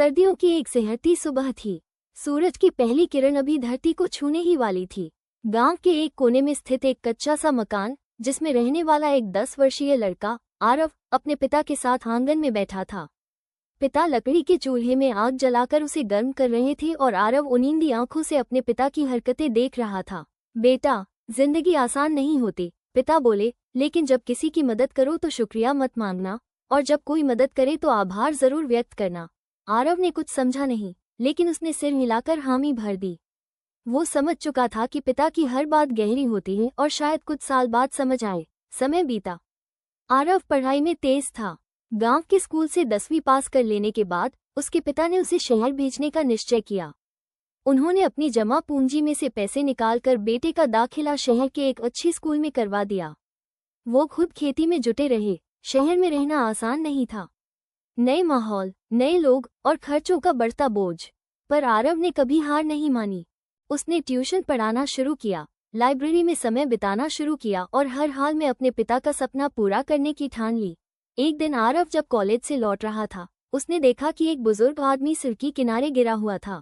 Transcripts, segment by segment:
सर्दियों की एक सिहरती सुबह थी। सूरज की पहली किरण अभी धरती को छूने ही वाली थी। गांव के एक कोने में स्थित एक कच्चा सा मकान, जिसमें रहने वाला एक 10 वर्षीय लड़का आरव अपने पिता के साथ आंगन में बैठा था। पिता लकड़ी के चूल्हे में आग जलाकर उसे गर्म कर रहे थे और आरव उनींदी आंखों से अपने पिता की हरकतें देख रहा था। बेटा, जिंदगी आसान नहीं होती, पिता बोले, लेकिन जब किसी की मदद करो तो शुक्रिया मत मांगना, और जब कोई मदद करे तो आभार जरूर व्यक्त करना। आरव ने कुछ समझा नहीं, लेकिन उसने सिर हिलाकर हामी भर दी। वो समझ चुका था कि पिता की हर बात गहरी होती है और शायद कुछ साल बाद समझ आए। समय बीता। आरव पढ़ाई में तेज था। गांव के स्कूल से 10वीं पास कर लेने के बाद उसके पिता ने उसे शहर भेजने का निश्चय किया। उन्होंने अपनी जमा पूंजी में से पैसे निकालकर बेटे का दाखिला शहर के एक अच्छी स्कूल में करवा दिया। वो खुद खेती में जुटे रहे। शहर में रहना आसान नहीं था। नए माहौल, नए लोग और खर्चों का बढ़ता बोझ, पर आरव ने कभी हार नहीं मानी। उसने ट्यूशन पढ़ाना शुरू किया, लाइब्रेरी में समय बिताना शुरू किया और हर हाल में अपने पिता का सपना पूरा करने की ठान ली। एक दिन आरव जब कॉलेज से लौट रहा था, उसने देखा कि एक बुजुर्ग आदमी सड़क के किनारे गिरा हुआ था।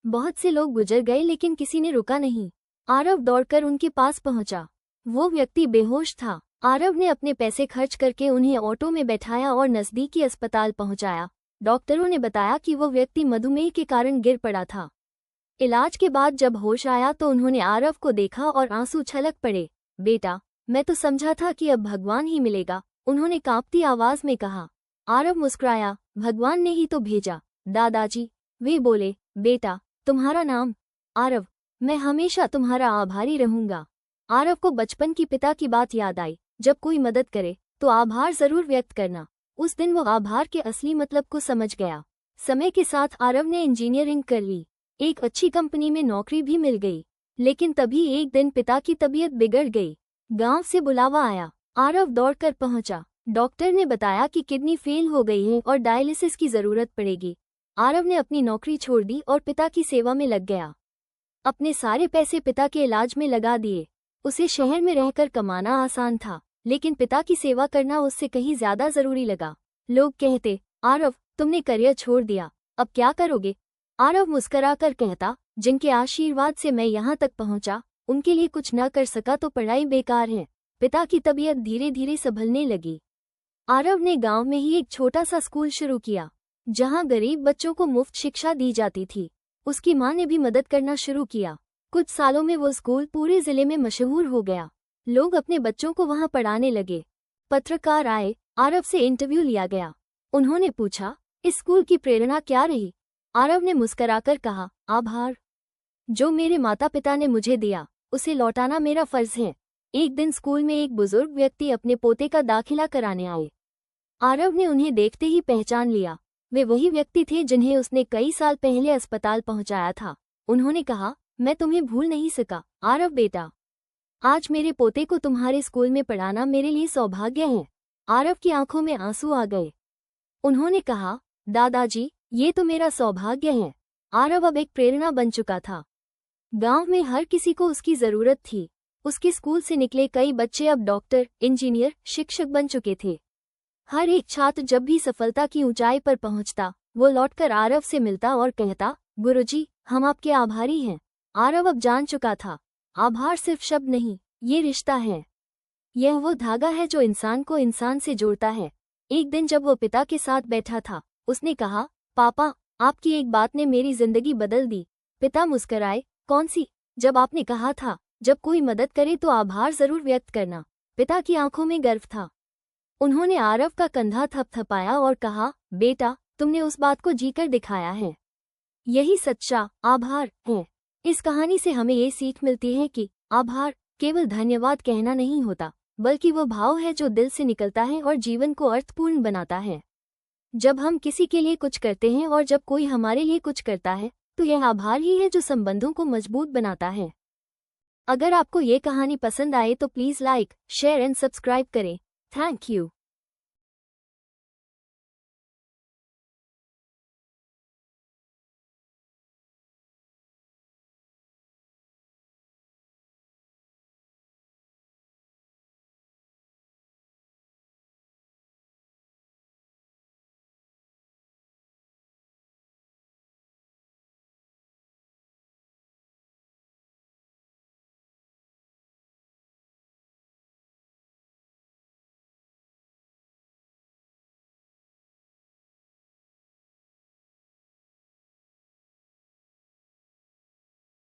बहुत से लोग गुजर गए लेकिन किसी ने रुका नहीं। आरव दौड़कर उनके पास पहुंचा। वो व्यक्ति बेहोश था। आरव ने अपने पैसे खर्च करके उन्हें ऑटो में बैठाया और नजदीकी अस्पताल पहुंचाया। डॉक्टरों ने बताया कि वो व्यक्ति मधुमेह के कारण गिर पड़ा था। इलाज के बाद जब होश आया तो उन्होंने आरव को देखा और आंसू छलक पड़े। बेटा, मैं तो समझा था कि अब भगवान ही मिलेगा, उन्होंने कांपती आवाज में कहा। आरव मुस्कुराया, भगवान ने ही तो भेजा दादाजी, वे बोले। बेटा, तुम्हारा नाम? आरव। मैं हमेशा तुम्हारा आभारी रहूंगा। आरव को बचपन की पिता की बात याद आई, जब कोई मदद करे तो आभार जरूर व्यक्त करना। उस दिन वो आभार के असली मतलब को समझ गया। समय के साथ आरव ने इंजीनियरिंग कर ली। एक अच्छी कंपनी में नौकरी भी मिल गई। लेकिन तभी एक दिन पिता की तबीयत बिगड़ गई। गांव से बुलावा आया। आरव दौड़कर पहुंचा। डॉक्टर ने बताया कि किडनी फेल हो गई है और डायलिसिस की जरूरत पड़ेगी। आरव ने अपनी नौकरी छोड़ दी और पिता की सेवा में लग गया। अपने सारे पैसे पिता के इलाज में लगा दिए। उसे शहर में रहकर कमाना आसान था, लेकिन पिता की सेवा करना उससे कहीं ज्यादा जरूरी लगा। लोग कहते, आरव, तुमने करियर छोड़ दिया, अब क्या करोगे? आरव मुस्कराकर कहता, जिनके आशीर्वाद से मैं यहाँ तक पहुँचा, उनके लिए कुछ न कर सका तो पढ़ाई बेकार है। पिता की तबीयत धीरे धीरे संभलने लगी। आरव ने गांव में ही एक छोटा सा स्कूल शुरू किया, जहाँ गरीब बच्चों को मुफ्त शिक्षा दी जाती थी। उसकी माँ ने भी मदद करना शुरू किया। कुछ सालों में वो स्कूल पूरे जिले में मशहूर हो गया। लोग अपने बच्चों को वहां पढ़ाने लगे। पत्रकार आए, आरव से इंटरव्यू लिया गया। उन्होंने पूछा, इस स्कूल की प्रेरणा क्या रही? आरव ने मुस्कुराकर कहा, आभार। जो मेरे माता पिता ने मुझे दिया, उसे लौटाना मेरा फर्ज है। एक दिन स्कूल में एक बुजुर्ग व्यक्ति अपने पोते का दाखिला कराने आए। आरव ने उन्हें देखते ही पहचान लिया। वे वही व्यक्ति थे जिन्हें उसने कई साल पहले अस्पताल पहुंचाया था। उन्होंने कहा, मैं तुम्हें भूल नहीं सका आरव बेटा। आज मेरे पोते को तुम्हारे स्कूल में पढ़ाना मेरे लिए सौभाग्य है। आरव की आंखों में आंसू आ गए। उन्होंने कहा, दादाजी, ये तो मेरा सौभाग्य है। आरव अब एक प्रेरणा बन चुका था। गांव में हर किसी को उसकी जरूरत थी। उसके स्कूल से निकले कई बच्चे अब डॉक्टर, इंजीनियर, शिक्षक बन चुके थे। हर एक छात्र जब भी सफलता की ऊंचाई पर पहुंचता, वो लौटकर आरव से मिलता और कहता, गुरुजी, हम आपके आभारी हैं। आरव अब जान चुका था, आभार सिर्फ शब्द नहीं, ये रिश्ता है। यह वो धागा है जो इंसान को इंसान से जोड़ता है। एक दिन जब वो पिता के साथ बैठा था, उसने कहा, पापा, आपकी एक बात ने मेरी जिंदगी बदल दी। पिता मुस्कराए, कौन सी? जब आपने कहा था, जब कोई मदद करे तो आभार जरूर व्यक्त करना। पिता की आंखों में गर्व था। उन्होंने आरव का कंधा थपथपाया और कहा, बेटा, तुमने उस बात को जीकर दिखाया है। यही सच्चा आभार है। इस कहानी से हमें ये सीख मिलती है कि आभार केवल धन्यवाद कहना नहीं होता, बल्कि वो भाव है जो दिल से निकलता है और जीवन को अर्थपूर्ण बनाता है। जब हम किसी के लिए कुछ करते हैं और जब कोई हमारे लिए कुछ करता है, तो यह आभार ही है जो संबंधों को मजबूत बनाता है। अगर आपको ये कहानी पसंद आए तो please like, share and subscribe करें। Thank you.